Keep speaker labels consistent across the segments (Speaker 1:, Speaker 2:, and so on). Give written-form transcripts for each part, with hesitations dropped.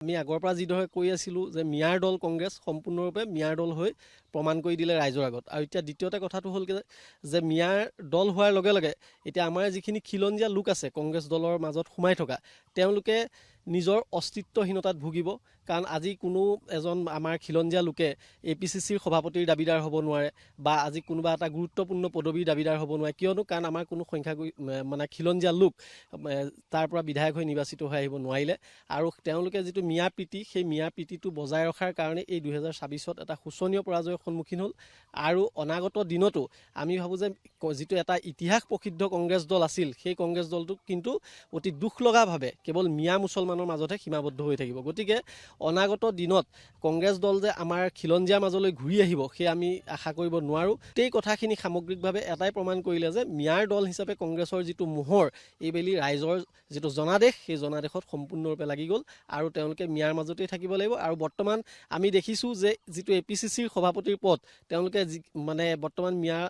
Speaker 1: আমি আগৰ পৰা যিদৰে কৈ আছিলোঁ যে মিয়াৰ দল কংগ্ৰেছ সম্পূৰ্ণৰূপে মিয়াৰ দল হৈ প্ৰমাণ কৰি দিলে ৰাইজৰ আগত। আৰু এতিয়া দ্বিতীয়তে কথাটো হ'ল যে মিয়াৰ দল হোৱাৰ লগে লগে এতিয়া আমাৰ যিখিনি খিলঞ্জীয়া লোক আছে কংগ্ৰেছ দলৰ মাজত সোমাই থকা, তেওঁলোকে নিজৰ অস্তিত্বহীনতাত ভুগিব। কাৰণ আজি কোনো এজন আমাৰ খিলঞ্জীয়া লোকে APCCৰ সভাপতিৰ দাবীদাৰ হ'ব নোৱাৰে বা আজি কোনোবা এটা গুৰুত্বপূৰ্ণ পদবীৰ দাবীদাৰ হ'ব নোৱাৰে। কিয়নো কাৰণ আমাৰ কোনো মানে খিলঞ্জীয়া লোক তাৰ পৰা বিধায়ক হৈ নিৰ্বাচিত হৈ আহিব নোৱাৰিলে। আৰু তেওঁলোকে যিটো মিয়া প্ৰীতি, সেই মিয়া প্ৰীতিটো বজাই ৰখাৰ কাৰণে এই 2024 এটা শোচনীয় পৰাজয়ৰ সন্মুখীন হ'ল। আৰু অনাগত দিনতো আমি ভাবোঁ যে যিটো এটা ইতিহাস প্ৰসিদ্ধ কংগ্ৰেছ দল আছিল, সেই কংগ্ৰেছ দলটো কিন্তু অতি দুখ লগাভাৱে কেৱল মিয়া মুছলমানৰ মাজতহে সীমাবদ্ধ হৈ থাকিব। গতিকে অনাগত দিনত কংগ্ৰেছ দল যে আমাৰ খিলঞ্জীয়াৰ মাজলৈ ঘূৰি আহিব, সেই আমি আশা কৰিব নোৱাৰোঁ। এই কথাখিনি সামগ্ৰিকভাৱে এটাই প্ৰমাণ কৰিলে যে মিয়াৰ দল হিচাপে কংগ্ৰেছৰ যিটো মোহৰ, এইবেলি ৰাইজৰ যিটো জনাদেশ, সেই জনাদেশত সম্পূৰ্ণৰূপে লাগি গ'ল আৰু তেওঁলোকে মিয়াৰ মাজতেই থাকিব লাগিব। আৰু বৰ্তমান আমি দেখিছোঁ যে যিটো APCCৰ সভাপতিৰ পদ, তেওঁলোকে মানে বৰ্তমান মিয়া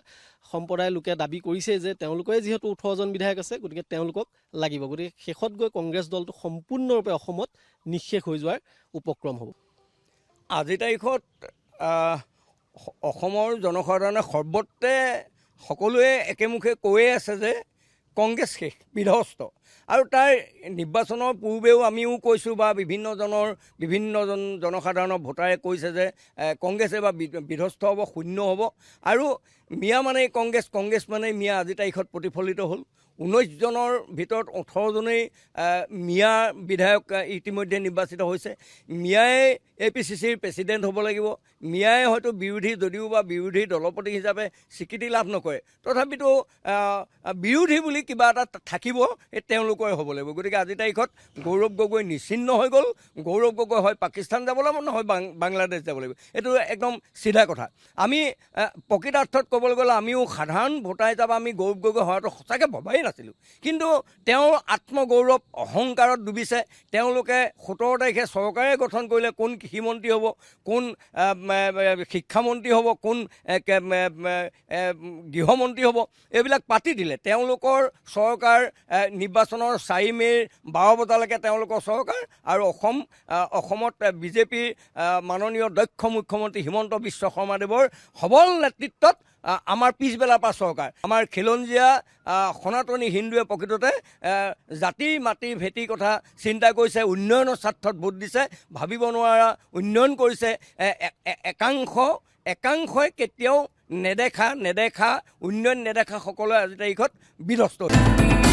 Speaker 1: সম্প্ৰদায়ৰ লোকে দাবী কৰিছে যে তেওঁলোকে যিহেতু 18জন বিধায়ক আছে, গতিকে তেওঁলোকক লাগিব। গতিকে শেষত গৈ কংগ্ৰেছ দলটো সম্পূৰ্ণৰূপে অসমত নিঃশেষ হৈ যোৱাৰ উপক্ৰম হ'ব।
Speaker 2: আজিৰ তাৰিখত অসমৰ জনসাধাৰণে সৰ্বত্ৰে সকলোৱে একেমুখে কৈয়ে আছে যে কংগ্ৰেছ শেষ, বিধ্বস্ত। আৰু তাৰ নিৰ্বাচনৰ পূৰ্বেও আমিও কৈছোঁ বা বিভিন্নজন জনসাধাৰণৰ ভোটাৰে কৈছে যে কংগ্ৰেছ এবাৰ বিধ্বস্ত হ'ব, শূন্য হ'ব। আৰু মিয়া মানেই কংগ্ৰেছ, কংগ্ৰেছ মানেই মিয়া আজিৰ তাৰিখত প্ৰতিফলিত হ'ল। 19জনৰ ভিতৰত 18জনেই মিয়া বিধায়ক ইতিমধ্যে নিৰ্বাচিত হৈছে। মিয়াই APCCৰ প্ৰেচিডেণ্ট হ'ব লাগিব। মিয়াই হয়তো যদিও বা বিৰোধী দলপতি হিচাপে স্বীকৃতি লাভ নকৰে, তথাপিতো বিৰোধী বুলি কিবা এটা থাকিব, তেওঁলোকৰে হ'ব লাগিব। গতিকে আজিৰ তাৰিখত গৌৰৱ গগৈ নিশ্চিহ্ন হৈ গ'ল। গৌৰৱ গগৈ হয় পাকিস্তান যাব লাগিব, নহয় বাংলাদেশ যাব লাগিব। এইটো একদম চিধা কথা। আমি প্ৰকৃতাৰ্থত ক'বলৈ গ'লে আমিও সাধাৰণ ভোটাৰ হিচাপে আমি গৌৰৱ গগৈ হোৱাটো সঁচাকৈ ভবাই নাছিলোঁ। কিন্তু তেওঁৰ আত্মগৌৰৱ অহংকাৰত ডুবিছে। তেওঁলোকে 17 তাৰিখে চৰকাৰে গঠন কৰিলে কোন কৃষিমন্ত্ৰী হ'ব, কোন শিক্ষামন্ত্ৰী হ'ব, কোন গৃহমন্ত্ৰী হ'ব, এইবিলাক পাতি দিলে। তেওঁলোকৰ চৰকাৰ নিৰ্বাচনৰ 4 মে'ৰ 12 বজালৈকে তেওঁলোকৰ চৰকাৰ। আৰু অসমত বিজেপিৰ মাননীয় দক্ষ মুখ্যমন্ত্ৰী হিমন্ত বিশ্ব শৰ্মাদেৱৰ সবল নেতৃত্বত আমাৰ পিছবেলাৰ পৰা চৰকাৰ। আমাৰ খিলঞ্জীয়া সনাতনী হিন্দুৱে প্ৰকৃততে জাতি মাটি ভেটি কথা চিন্তা কৰিছে, উন্নয়নৰ স্বাৰ্থত ভোট দিছে, ভাবিব নোৱাৰা উন্নয়ন কৰিছে। একাংশই কেতিয়াও নেদেখা উন্নয়ন নেদেখা সকলোৱে আজিৰ তাৰিখত বিধ্বস্ত হৈছে।